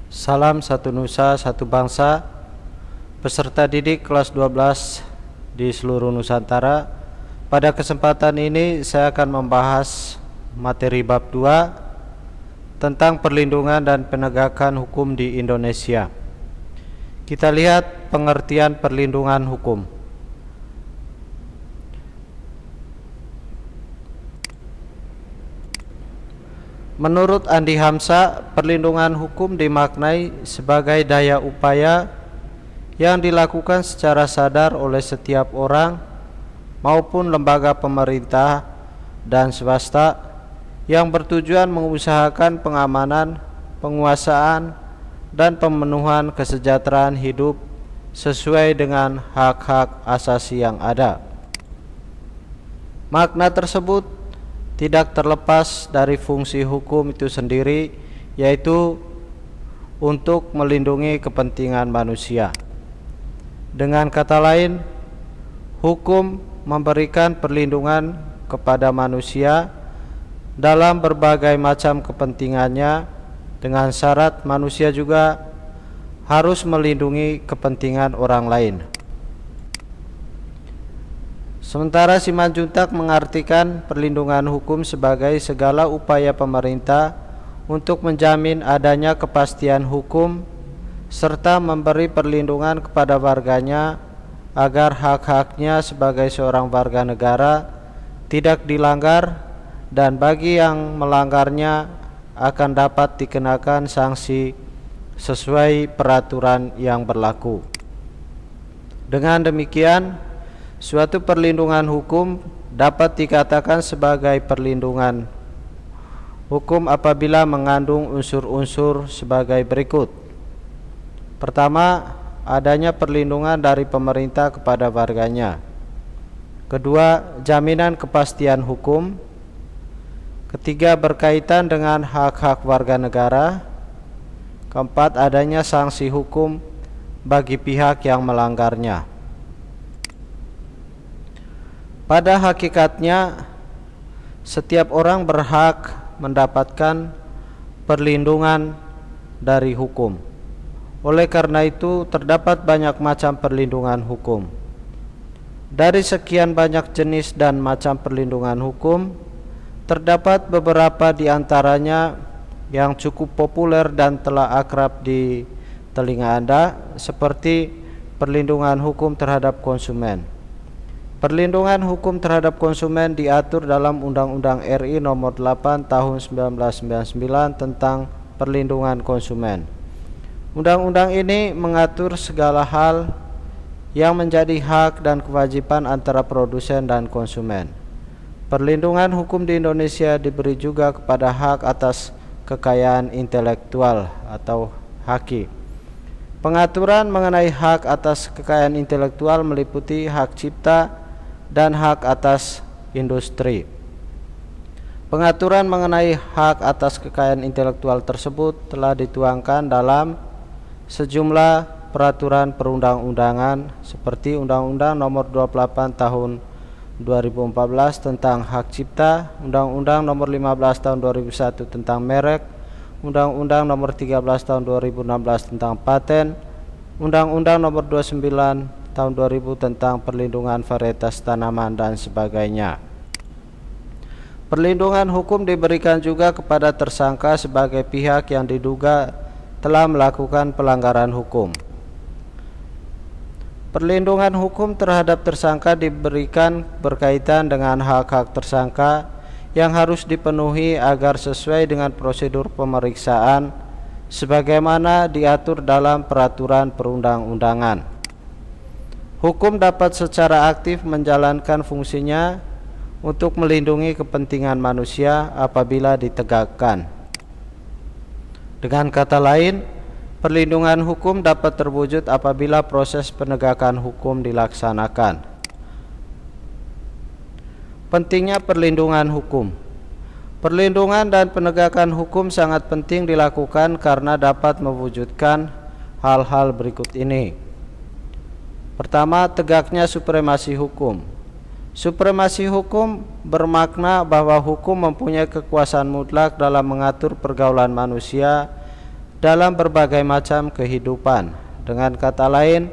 Salam satu nusa, satu bangsa. Peserta didik kelas 12 di seluruh Nusantara. Pada kesempatan ini saya akan membahas materi bab 2 tentang perlindungan dan penegakan hukum di Indonesia. Kita lihat pengertian perlindungan hukum. Menurut Andi Hamsa, perlindungan hukum dimaknai sebagai daya upaya yang dilakukan secara sadar oleh setiap orang maupun lembaga pemerintah dan swasta yang bertujuan mengusahakan pengamanan, penguasaan, dan pemenuhan kesejahteraan hidup sesuai dengan hak-hak asasi yang ada. Makna tersebut tidak terlepas dari fungsi hukum itu sendiri, yaitu untuk melindungi kepentingan manusia. Dengan kata lain, hukum memberikan perlindungan kepada manusia dalam berbagai macam kepentingannya, dengan syarat manusia juga harus melindungi kepentingan orang lain. Sementara Simanjuntak mengartikan perlindungan hukum sebagai segala upaya pemerintah untuk menjamin adanya kepastian hukum serta memberi perlindungan kepada warganya agar hak-haknya sebagai seorang warga negara tidak dilanggar, dan bagi yang melanggarnya akan dapat dikenakan sanksi sesuai peraturan yang berlaku. Dengan demikian, suatu perlindungan hukum dapat dikatakan sebagai perlindungan hukum apabila mengandung unsur-unsur sebagai berikut. Pertama, adanya perlindungan dari pemerintah kepada warganya. Kedua, jaminan kepastian hukum. Ketiga, berkaitan dengan hak-hak warga negara. Keempat, adanya sanksi hukum bagi pihak yang melanggarnya. Pada hakikatnya, setiap orang berhak mendapatkan perlindungan dari hukum. Oleh karena itu, terdapat banyak macam perlindungan hukum. Dari sekian banyak jenis dan macam perlindungan hukum, terdapat beberapa di antaranya yang cukup populer dan telah akrab di telinga Anda, seperti perlindungan hukum terhadap konsumen. Perlindungan hukum terhadap konsumen diatur dalam Undang-Undang RI Nomor 8 Tahun 1999 tentang perlindungan konsumen. Undang-undang ini mengatur segala hal yang menjadi hak dan kewajiban antara produsen dan konsumen. Perlindungan hukum di Indonesia diberi juga kepada hak atas kekayaan intelektual atau HAKI. Pengaturan mengenai hak atas kekayaan intelektual meliputi hak cipta dan hak atas industri. Pengaturan mengenai hak atas kekayaan intelektual tersebut telah dituangkan dalam sejumlah peraturan perundang-undangan seperti Undang-Undang Nomor 28 Tahun 2014 tentang hak cipta, Undang-Undang Nomor 15 Tahun 2001 tentang merek, Undang-Undang Nomor 13 Tahun 2016 tentang paten, Undang-Undang Nomor 29 Tahun 2000 tentang perlindungan varietas tanaman dan sebagainya. Perlindungan hukum diberikan juga kepada tersangka sebagai pihak yang diduga telah melakukan pelanggaran hukum. Perlindungan hukum terhadap tersangka diberikan berkaitan dengan hak-hak tersangka yang harus dipenuhi agar sesuai dengan prosedur pemeriksaan sebagaimana diatur dalam peraturan perundang-undangan. Hukum dapat secara aktif menjalankan fungsinya untuk melindungi kepentingan manusia apabila ditegakkan. Dengan kata lain, perlindungan hukum dapat terwujud apabila proses penegakan hukum dilaksanakan. Pentingnya perlindungan hukum. Perlindungan dan penegakan hukum sangat penting dilakukan karena dapat mewujudkan hal-hal berikut ini. Pertama, tegaknya supremasi hukum. Supremasi hukum bermakna bahwa hukum mempunyai kekuasaan mutlak dalam mengatur pergaulan manusia dalam berbagai macam kehidupan. Dengan kata lain,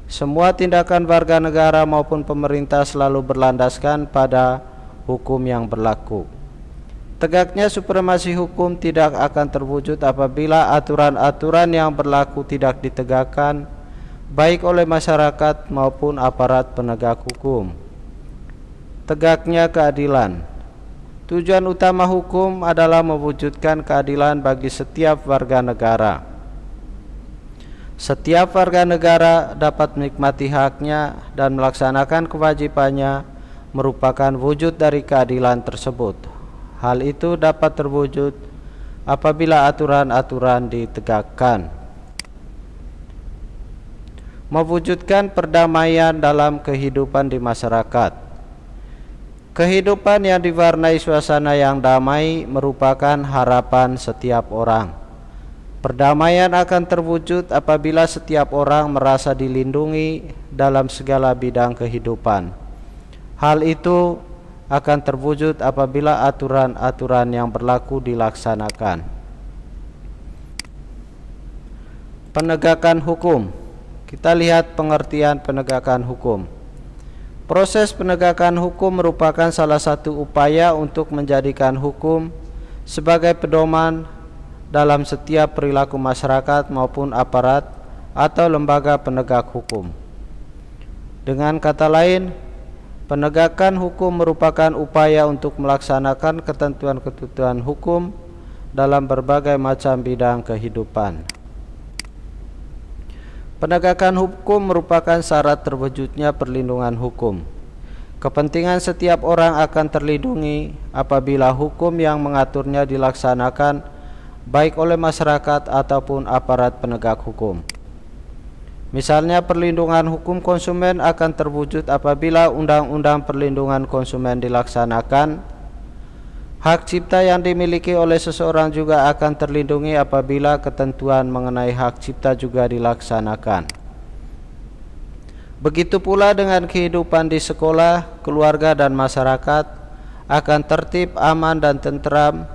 semua tindakan warga negara maupun pemerintah selalu berlandaskan pada hukum yang berlaku. Tegaknya supremasi hukum tidak akan terwujud apabila aturan-aturan yang berlaku tidak ditegakkan baik oleh masyarakat maupun aparat penegak hukum. Tegaknya keadilan. Tujuan utama hukum adalah mewujudkan keadilan bagi setiap warga negara. Setiap warga negara dapat menikmati haknya dan melaksanakan kewajibannya merupakan wujud dari keadilan tersebut. Hal itu dapat terwujud apabila aturan-aturan ditegakkan. Mewujudkan perdamaian dalam kehidupan di masyarakat. Kehidupan yang diwarnai suasana yang damai merupakan harapan setiap orang. Perdamaian akan terwujud apabila setiap orang merasa dilindungi dalam segala bidang kehidupan. Hal itu akan terwujud apabila aturan-aturan yang berlaku dilaksanakan. Penegakan hukum. Kita lihat pengertian penegakan hukum. Proses penegakan hukum merupakan salah satu upaya untuk menjadikan hukum sebagai pedoman dalam setiap perilaku masyarakat maupun aparat atau lembaga penegak hukum. Dengan kata lain, penegakan hukum merupakan upaya untuk melaksanakan ketentuan-ketentuan hukum dalam berbagai macam bidang kehidupan. Penegakan hukum merupakan syarat terwujudnya perlindungan hukum. Kepentingan setiap orang akan terlindungi apabila hukum yang mengaturnya dilaksanakan baik oleh masyarakat ataupun aparat penegak hukum. Misalnya, perlindungan hukum konsumen akan terwujud apabila Undang-Undang Perlindungan Konsumen dilaksanakan. Hak cipta yang dimiliki oleh seseorang juga akan terlindungi apabila ketentuan mengenai hak cipta juga dilaksanakan. Begitu pula dengan kehidupan di sekolah, keluarga, dan masyarakat akan tertib, aman, dan tentram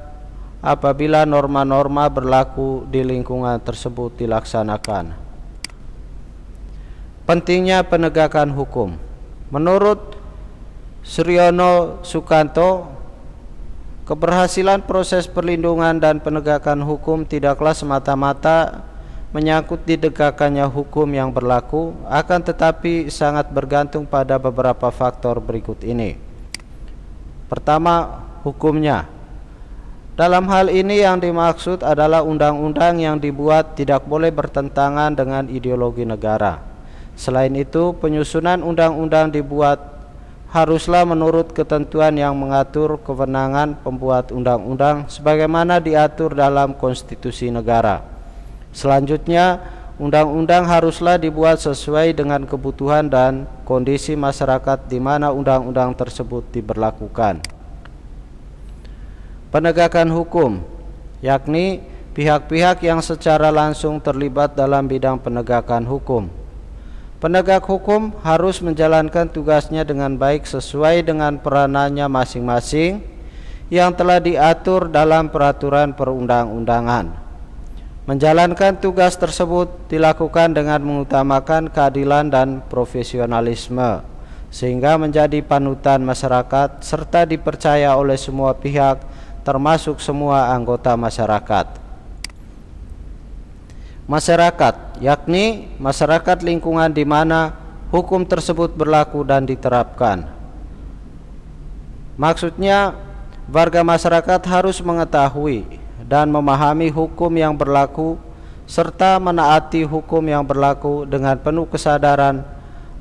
apabila norma-norma berlaku di lingkungan tersebut dilaksanakan. Pentingnya penegakan hukum. Menurut Suryono Sukanto, keberhasilan proses perlindungan dan penegakan hukum tidaklah semata-mata menyangkut ditegakkannya hukum yang berlaku, akan tetapi sangat bergantung pada beberapa faktor berikut ini. Pertama, hukumnya. Dalam hal ini yang dimaksud adalah undang-undang yang dibuat tidak boleh bertentangan dengan ideologi negara. Selain itu, penyusunan undang-undang dibuat haruslah menurut ketentuan yang mengatur kewenangan pembuat undang-undang sebagaimana diatur dalam konstitusi negara. Selanjutnya, undang-undang haruslah dibuat sesuai dengan kebutuhan dan kondisi masyarakat di mana undang-undang tersebut diberlakukan. Penegakan hukum, yakni pihak-pihak yang secara langsung terlibat dalam bidang penegakan hukum. Penegak hukum harus menjalankan tugasnya dengan baik sesuai dengan peranannya masing-masing yang telah diatur dalam peraturan perundang-undangan. Menjalankan tugas tersebut dilakukan dengan mengutamakan keadilan dan profesionalisme, sehingga menjadi panutan masyarakat serta dipercaya oleh semua pihak, termasuk semua anggota masyarakat. Masyarakat, yakni masyarakat lingkungan di mana hukum tersebut berlaku dan diterapkan. Maksudnya, warga masyarakat harus mengetahui dan memahami hukum yang berlaku serta menaati hukum yang berlaku dengan penuh kesadaran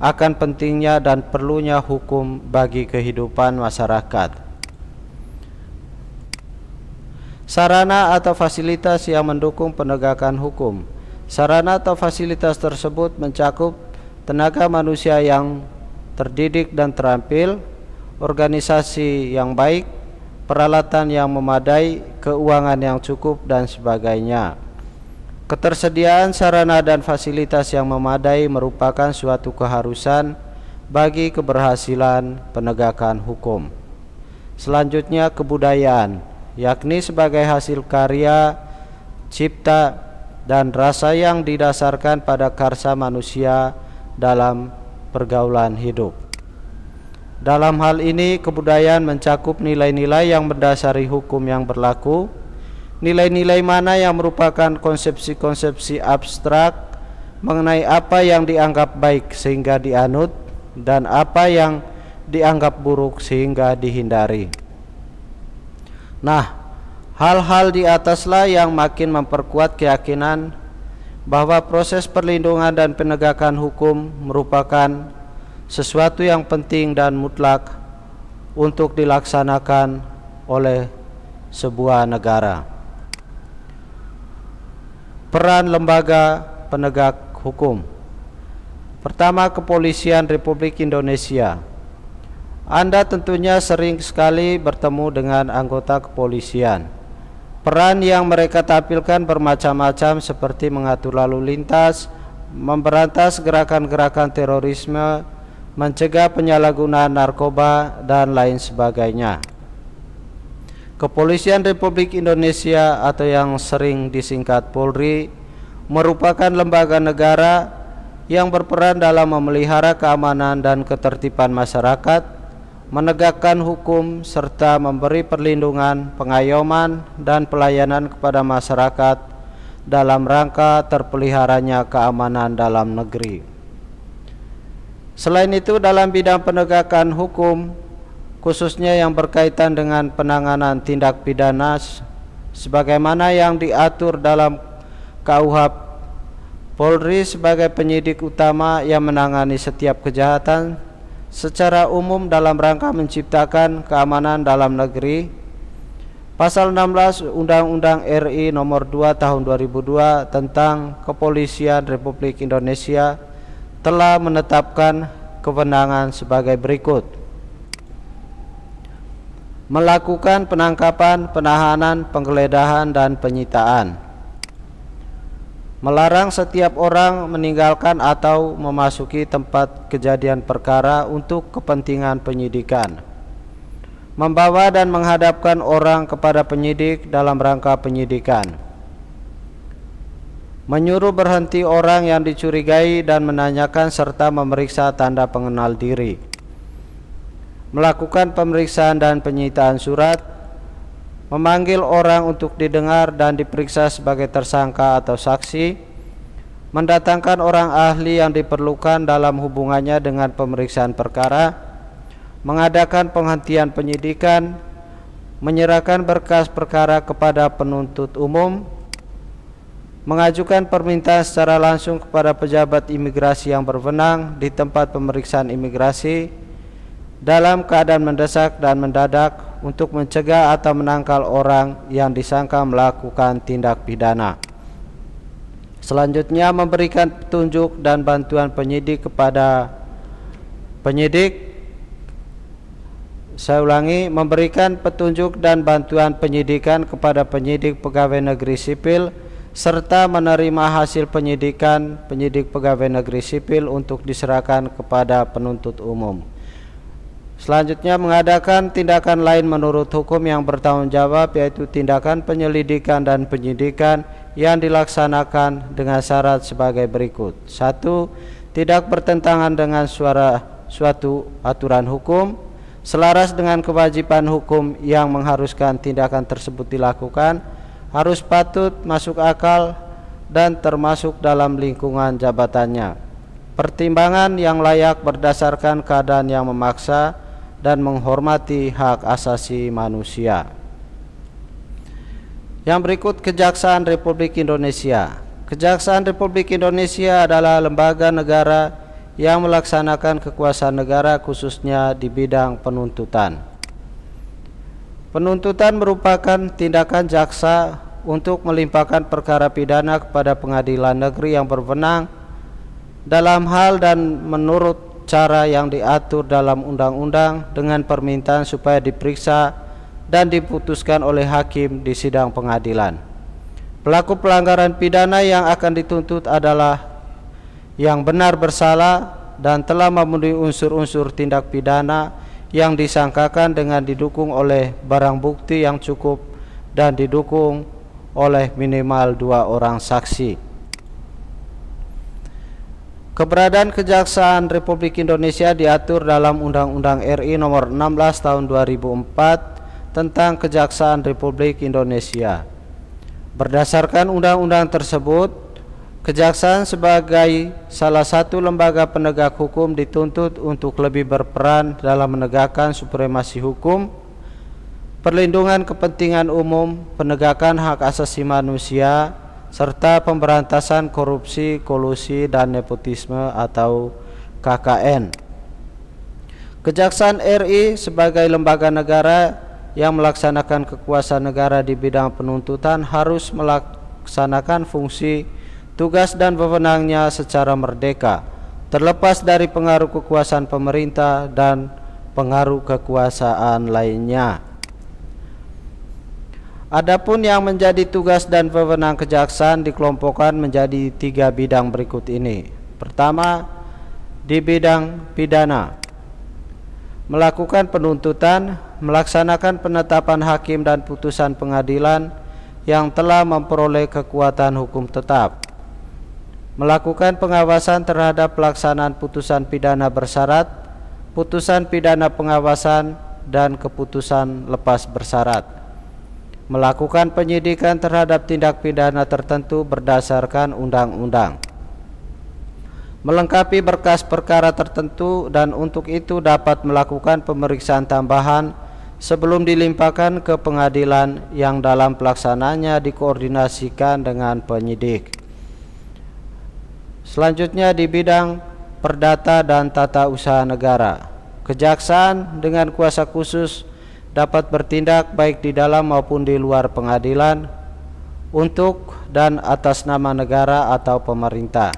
akan pentingnya dan perlunya hukum bagi kehidupan masyarakat. Sarana atau fasilitas yang mendukung penegakan hukum. Sarana atau fasilitas tersebut mencakup tenaga manusia yang terdidik dan terampil, organisasi yang baik, peralatan yang memadai, keuangan yang cukup, dan sebagainya. Ketersediaan sarana dan fasilitas yang memadai merupakan suatu keharusan bagi keberhasilan penegakan hukum. Selanjutnya, kebudayaan, yakni sebagai hasil karya cipta, dan rasa yang didasarkan pada karsa manusia dalam pergaulan hidup. Dalam hal ini, kebudayaan mencakup nilai-nilai yang mendasari hukum yang berlaku, nilai-nilai mana yang merupakan konsepsi-konsepsi abstrak mengenai apa yang dianggap baik sehingga dianut, dan apa yang dianggap buruk sehingga dihindari. Nah, hal-hal di ataslah yang makin memperkuat keyakinan bahwa proses perlindungan dan penegakan hukum merupakan sesuatu yang penting dan mutlak untuk dilaksanakan oleh sebuah negara. Peran lembaga penegak hukum. Pertama, Kepolisian Republik Indonesia. Anda tentunya sering sekali bertemu dengan anggota kepolisian. Peran yang mereka tampilkan bermacam-macam, seperti mengatur lalu lintas, memberantas gerakan-gerakan terorisme, mencegah penyalahgunaan narkoba, dan lain sebagainya. Kepolisian Republik Indonesia atau yang sering disingkat Polri merupakan lembaga negara yang berperan dalam memelihara keamanan dan ketertiban masyarakat, menegakkan hukum, serta memberi perlindungan, pengayoman, dan pelayanan kepada masyarakat dalam rangka terpeliharanya keamanan dalam negeri. Selain itu, dalam bidang penegakan hukum, khususnya yang berkaitan dengan penanganan tindak pidana sebagaimana yang diatur dalam KUHP, Polri sebagai penyidik utama yang menangani setiap kejahatan secara umum dalam rangka menciptakan keamanan dalam negeri. Pasal 16 Undang-Undang RI Nomor 2 Tahun 2002 tentang Kepolisian Republik Indonesia telah menetapkan kewenangan sebagai berikut: melakukan penangkapan, penahanan, penggeledahan, dan penyitaan; melarang setiap orang meninggalkan atau memasuki tempat kejadian perkara untuk kepentingan penyidikan; membawa dan menghadapkan orang kepada penyidik dalam rangka penyidikan; menyuruh berhenti orang yang dicurigai dan menanyakan serta memeriksa tanda pengenal diri; melakukan pemeriksaan dan penyitaan surat; memanggil orang untuk didengar dan diperiksa sebagai tersangka atau saksi; mendatangkan orang ahli yang diperlukan dalam hubungannya dengan pemeriksaan perkara; mengadakan penghentian penyidikan; menyerahkan berkas perkara kepada penuntut umum; mengajukan permintaan secara langsung kepada pejabat imigrasi yang berwenang di tempat pemeriksaan imigrasi dalam keadaan mendesak dan mendadak untuk mencegah atau menangkal orang yang disangka melakukan tindak pidana. Selanjutnya, memberikan petunjuk dan bantuan penyidik kepada penyidik. Saya ulangi, memberikan petunjuk dan bantuan penyidikan kepada penyidik pegawai negeri sipil serta menerima hasil penyidikan penyidik pegawai negeri sipil untuk diserahkan kepada penuntut umum. Selanjutnya, mengadakan tindakan lain menurut hukum yang bertanggung jawab, yaitu tindakan penyelidikan dan penyidikan yang dilaksanakan dengan syarat sebagai berikut: 1. Tidak bertentangan dengan suatu aturan hukum, selaras dengan kewajiban hukum yang mengharuskan tindakan tersebut dilakukan, harus patut, masuk akal, dan termasuk dalam lingkungan jabatannya. Pertimbangan yang layak berdasarkan keadaan yang memaksa dan menghormati hak asasi manusia. Yang berikut, Kejaksaan Republik Indonesia. Kejaksaan Republik Indonesia adalah lembaga negara yang melaksanakan kekuasaan negara, khususnya di bidang penuntutan. Penuntutan merupakan tindakan jaksa untuk melimpahkan perkara pidana kepada pengadilan negeri yang berwenang dalam hal dan menurut cara yang diatur dalam undang-undang, dengan permintaan supaya diperiksa dan diputuskan oleh hakim di sidang pengadilan. Pelaku pelanggaran pidana yang akan dituntut adalah yang benar bersalah dan telah memenuhi unsur-unsur tindak pidana yang disangkakan dengan didukung oleh barang bukti yang cukup dan didukung oleh minimal 2 orang saksi. Keberadaan Kejaksaan Republik Indonesia diatur dalam Undang-Undang RI Nomor 16 Tahun 2004 tentang Kejaksaan Republik Indonesia. Berdasarkan undang-undang tersebut, kejaksaan sebagai salah satu lembaga penegak hukum dituntut untuk lebih berperan dalam menegakkan supremasi hukum, perlindungan kepentingan umum, penegakan hak asasi manusia, serta pemberantasan korupsi, kolusi, dan nepotisme atau KKN. Kejaksaan RI sebagai lembaga negara yang melaksanakan kekuasaan negara di bidang penuntutan harus melaksanakan fungsi, tugas, dan wewenangnya secara merdeka, terlepas dari pengaruh kekuasaan pemerintah dan pengaruh kekuasaan lainnya. Adapun yang menjadi tugas dan wewenang kejaksaan dikelompokkan menjadi 3 bidang berikut ini. Pertama, di bidang pidana, melakukan penuntutan, melaksanakan penetapan hakim dan putusan pengadilan yang telah memperoleh kekuatan hukum tetap, melakukan pengawasan terhadap pelaksanaan putusan pidana bersyarat, putusan pidana pengawasan, dan keputusan lepas bersyarat, melakukan penyidikan terhadap tindak pidana tertentu berdasarkan undang-undang, melengkapi berkas perkara tertentu, dan untuk itu dapat melakukan pemeriksaan tambahan sebelum dilimpahkan ke pengadilan yang dalam pelaksanaannya dikoordinasikan dengan penyidik. Selanjutnya di bidang perdata dan tata usaha negara, kejaksaan dengan kuasa khusus dapat bertindak baik di dalam maupun di luar pengadilan untuk dan atas nama negara atau pemerintah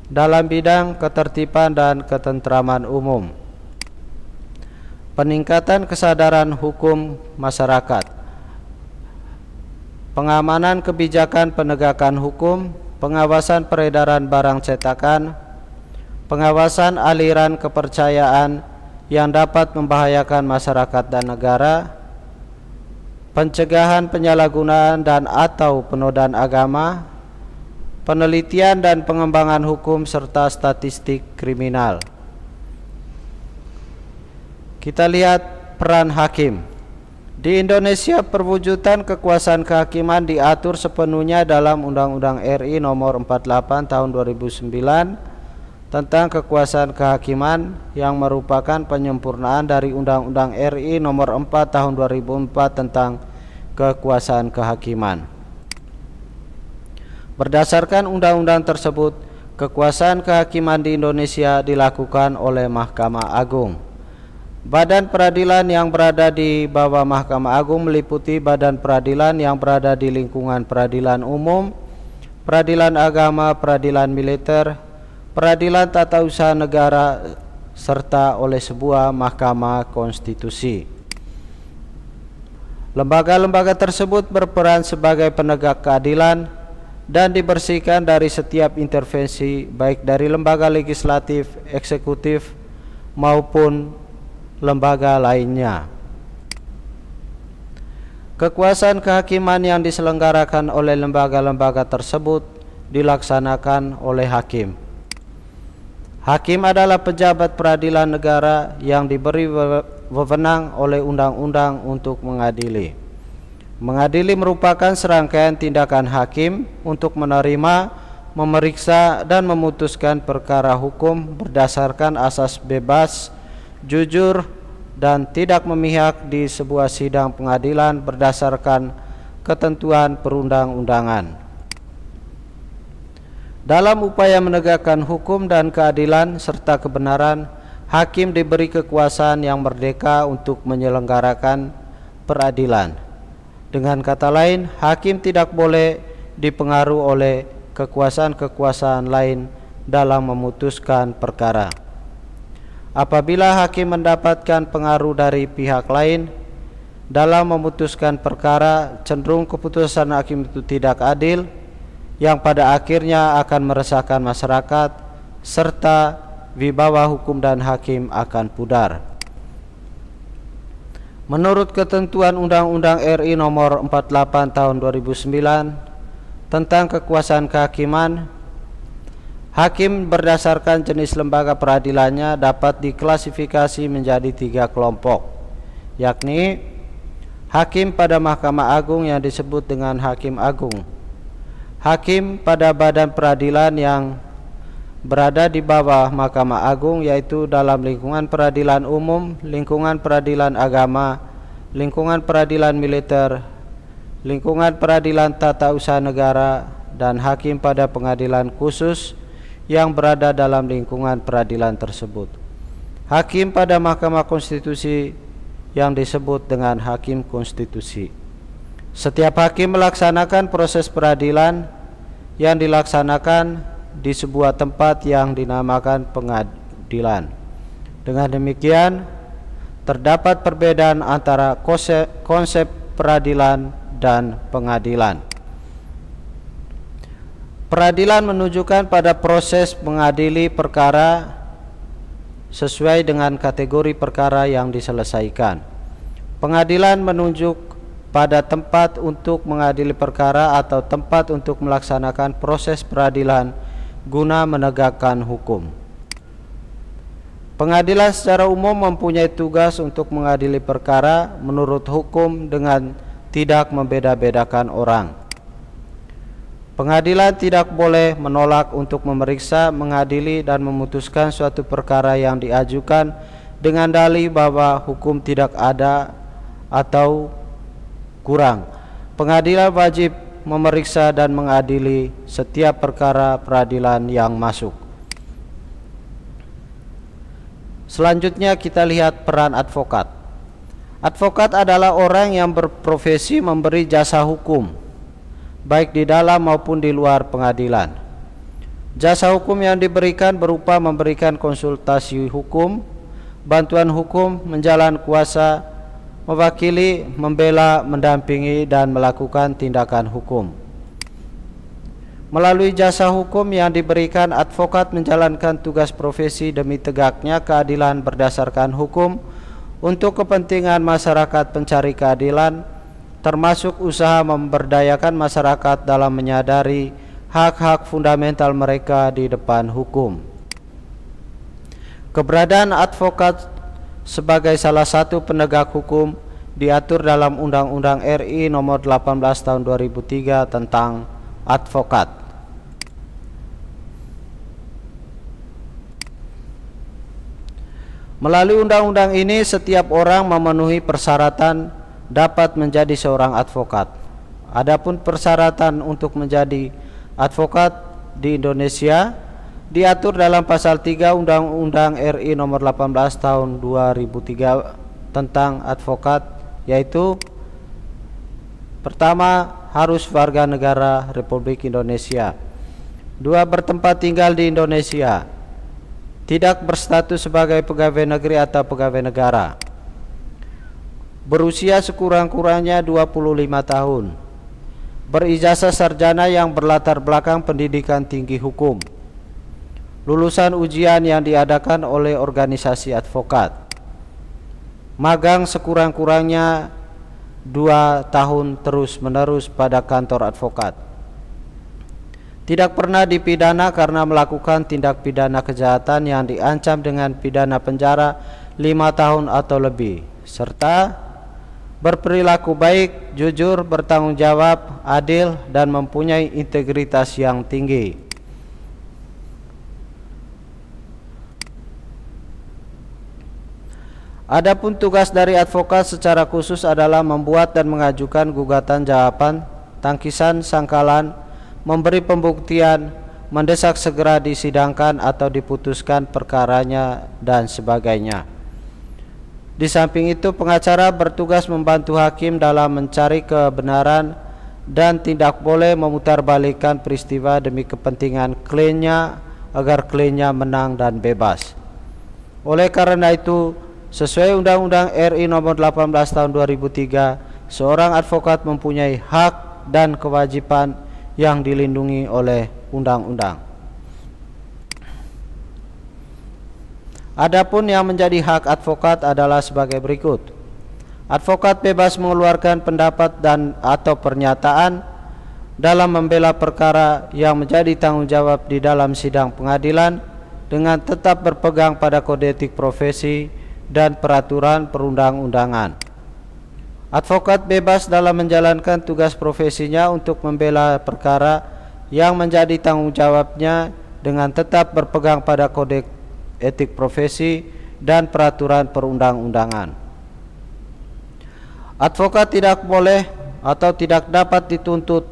dalam bidang ketertiban dan ketentraman umum, peningkatan kesadaran hukum masyarakat, pengamanan kebijakan penegakan hukum, pengawasan peredaran barang cetakan, pengawasan aliran kepercayaan yang dapat membahayakan masyarakat dan negara, pencegahan penyalahgunaan dan atau penodaan agama, penelitian dan pengembangan hukum, serta statistik kriminal. Kita lihat peran hakim. Di Indonesia, perwujudan kekuasaan kehakiman diatur sepenuhnya dalam Undang-Undang RI Nomor 48 Tahun 2009 tentang kekuasaan kehakiman yang merupakan penyempurnaan dari Undang-Undang RI Nomor 4 Tahun 2004 tentang kekuasaan kehakiman. Berdasarkan undang-undang tersebut, kekuasaan kehakiman di Indonesia dilakukan oleh Mahkamah Agung. Badan peradilan yang berada di bawah Mahkamah Agung meliputi badan peradilan yang berada di lingkungan peradilan umum, peradilan agama, peradilan militer, peradilan tata usaha negara, serta oleh sebuah mahkamah konstitusi. Lembaga-lembaga tersebut berperan sebagai penegak keadilan dan dibersihkan dari setiap intervensi baik dari lembaga legislatif, eksekutif, maupun lembaga lainnya. Kekuasaan kehakiman yang diselenggarakan oleh lembaga-lembaga tersebut dilaksanakan oleh hakim. Hakim adalah pejabat peradilan negara yang diberi wewenang oleh undang-undang untuk mengadili. Mengadili merupakan serangkaian tindakan hakim untuk menerima, memeriksa, dan memutuskan perkara hukum berdasarkan asas bebas, jujur, dan tidak memihak di sebuah sidang pengadilan berdasarkan ketentuan perundang-undangan. Dalam upaya menegakkan hukum dan keadilan serta kebenaran, hakim diberi kekuasaan yang merdeka untuk menyelenggarakan peradilan. Dengan kata lain, hakim tidak boleh dipengaruhi oleh kekuasaan-kekuasaan lain dalam memutuskan perkara. Apabila hakim mendapatkan pengaruh dari pihak lain dalam memutuskan perkara, cenderung keputusan hakim itu tidak adil, yang pada akhirnya akan meresahkan masyarakat, serta wibawa hukum dan hakim akan pudar. Menurut ketentuan Undang-Undang RI Nomor 48 Tahun 2009 tentang kekuasaan kehakiman, hakim berdasarkan jenis lembaga peradilannya dapat diklasifikasi menjadi 3 kelompok, yakni hakim pada Mahkamah Agung yang disebut dengan Hakim Agung, hakim pada badan peradilan yang berada di bawah Mahkamah Agung, yaitu dalam lingkungan peradilan umum, lingkungan peradilan agama, lingkungan peradilan militer, lingkungan peradilan tata usaha negara, dan hakim pada pengadilan khusus yang berada dalam lingkungan peradilan tersebut. Hakim pada Mahkamah Konstitusi yang disebut dengan Hakim Konstitusi. Setiap hakim melaksanakan proses peradilan yang dilaksanakan di sebuah tempat yang dinamakan pengadilan. Dengan demikian, terdapat perbedaan antara konsep peradilan dan pengadilan. Peradilan menunjukkan pada proses mengadili perkara sesuai dengan kategori perkara yang diselesaikan. Pengadilan menunjuk pada tempat untuk mengadili perkara atau tempat untuk melaksanakan proses peradilan guna menegakkan hukum. Pengadilan secara umum mempunyai tugas untuk mengadili perkara menurut hukum dengan tidak membeda-bedakan orang. Pengadilan tidak boleh menolak untuk memeriksa, mengadili, dan memutuskan suatu perkara yang diajukan dengan dalih bahwa hukum tidak ada atau kurang. Pengadilan wajib memeriksa dan mengadili setiap perkara peradilan yang masuk. Selanjutnya kita lihat peran advokat. Advokat adalah orang yang berprofesi memberi jasa hukum, baik di dalam maupun di luar pengadilan. Jasa hukum yang diberikan berupa memberikan konsultasi hukum, bantuan hukum, menjalan kuasa, mewakili, membela, mendampingi, dan melakukan tindakan hukum. Melalui jasa hukum yang diberikan, advokat menjalankan tugas profesi demi tegaknya keadilan berdasarkan hukum untuk kepentingan masyarakat pencari keadilan, termasuk usaha memberdayakan masyarakat dalam menyadari hak-hak fundamental mereka di depan hukum. Keberadaan advokat sebagai salah satu penegak hukum diatur dalam Undang-Undang RI Nomor 18 Tahun 2003 tentang advokat. Melalui undang-undang ini, setiap orang memenuhi persyaratan dapat menjadi seorang advokat. Adapun persyaratan untuk menjadi advokat di Indonesia diatur dalam pasal 3 Undang-Undang RI Nomor 18 Tahun 2003 tentang advokat, yaitu pertama, harus warga negara Republik Indonesia. 2, bertempat tinggal di Indonesia, tidak berstatus sebagai pegawai negeri atau pegawai negara, berusia sekurang-kurangnya 25 tahun, berijazah sarjana yang berlatar belakang pendidikan tinggi hukum, lulusan ujian yang diadakan oleh organisasi advokat, magang sekurang-kurangnya 2 tahun terus-menerus pada kantor advokat, tidak pernah dipidana karena melakukan tindak pidana kejahatan yang diancam dengan pidana penjara 5 tahun atau lebih, serta berperilaku baik, jujur, bertanggung jawab, adil, dan mempunyai integritas yang tinggi. Adapun tugas dari advokat secara khusus adalah membuat dan mengajukan gugatan jawaban, tangkisan, sangkalan, memberi pembuktian, mendesak segera disidangkan atau diputuskan perkaranya, dan sebagainya. Di samping itu, pengacara bertugas membantu hakim dalam mencari kebenaran dan tidak boleh memutarbalikkan peristiwa demi kepentingan kliennya agar kliennya menang dan bebas. Oleh karena itu, sesuai Undang-Undang RI Nomor 18 Tahun 2003, seorang advokat mempunyai hak dan kewajiban yang dilindungi oleh undang-undang. Adapun yang menjadi hak advokat adalah sebagai berikut. Advokat bebas mengeluarkan pendapat dan atau pernyataan dalam membela perkara yang menjadi tanggung jawab di dalam sidang pengadilan dengan tetap berpegang pada kode etik profesi dan peraturan perundang-undangan. Advokat bebas dalam menjalankan tugas profesinya untuk membela perkara yang menjadi tanggung jawabnya dengan tetap berpegang pada kode etik profesi dan peraturan perundang-undangan. Advokat tidak boleh atau tidak dapat dituntut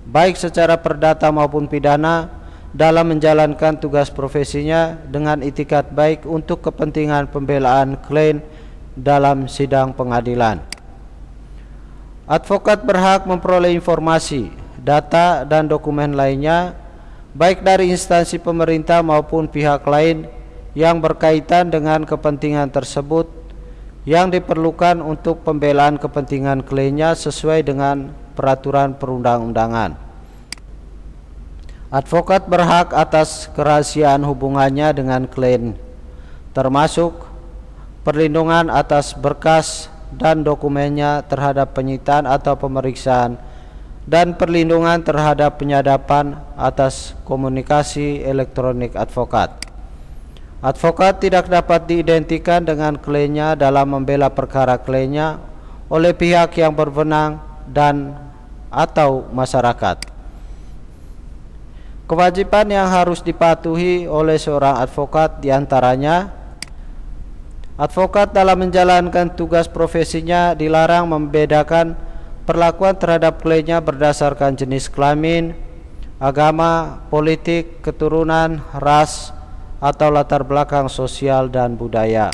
baik secara perdata maupun pidana dalam menjalankan tugas profesinya dengan itikat baik untuk kepentingan pembelaan klien dalam sidang pengadilan. Advokat berhak memperoleh informasi, data, dan dokumen lainnya baik dari instansi pemerintah maupun pihak lain yang berkaitan dengan kepentingan tersebut yang diperlukan untuk pembelaan kepentingan kliennya sesuai dengan peraturan perundang-undangan. Advokat berhak atas kerahasiaan hubungannya dengan klien, termasuk perlindungan atas berkas dan dokumennya terhadap penyitaan atau pemeriksaan, dan perlindungan terhadap penyadapan atas komunikasi elektronik advokat. Advokat tidak dapat diidentikan dengan kliennya dalam membela perkara kliennya oleh pihak yang berwenang dan atau masyarakat. Kewajiban yang harus dipatuhi oleh seorang advokat diantaranya: advokat dalam menjalankan tugas profesinya dilarang membedakan perlakuan terhadap kliennya berdasarkan jenis kelamin, agama, politik, keturunan, ras, atau latar belakang sosial dan budaya.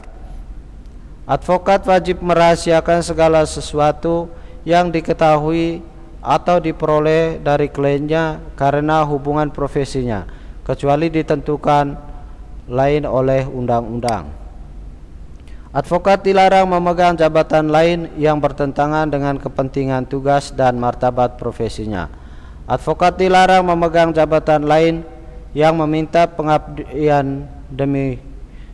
Advokat wajib merahasiakan segala sesuatu yang diketahui atau diperoleh dari kliennya karena hubungan profesinya, kecuali ditentukan lain oleh undang-undang. Advokat dilarang memegang jabatan lain yang bertentangan dengan kepentingan tugas dan martabat profesinya. Advokat dilarang memegang jabatan lain yang meminta pengabdian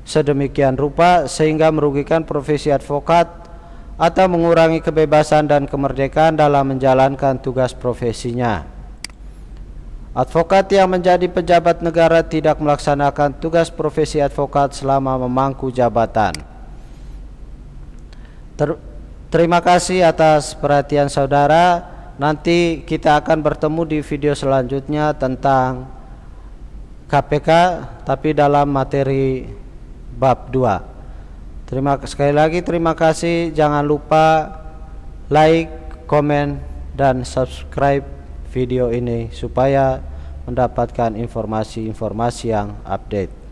sedemikian rupa sehingga merugikan profesi advokat atau mengurangi kebebasan dan kemerdekaan dalam menjalankan tugas profesinya. Advokat yang menjadi pejabat negara tidak melaksanakan tugas profesi advokat selama memangku jabatan. Terima kasih atas perhatian saudara. Nanti kita akan bertemu di video selanjutnya tentang KPK, tapi dalam materi bab 2. Sekali lagi terima kasih. Jangan lupa like, komen, dan subscribe video ini supaya mendapatkan informasi-informasi yang update.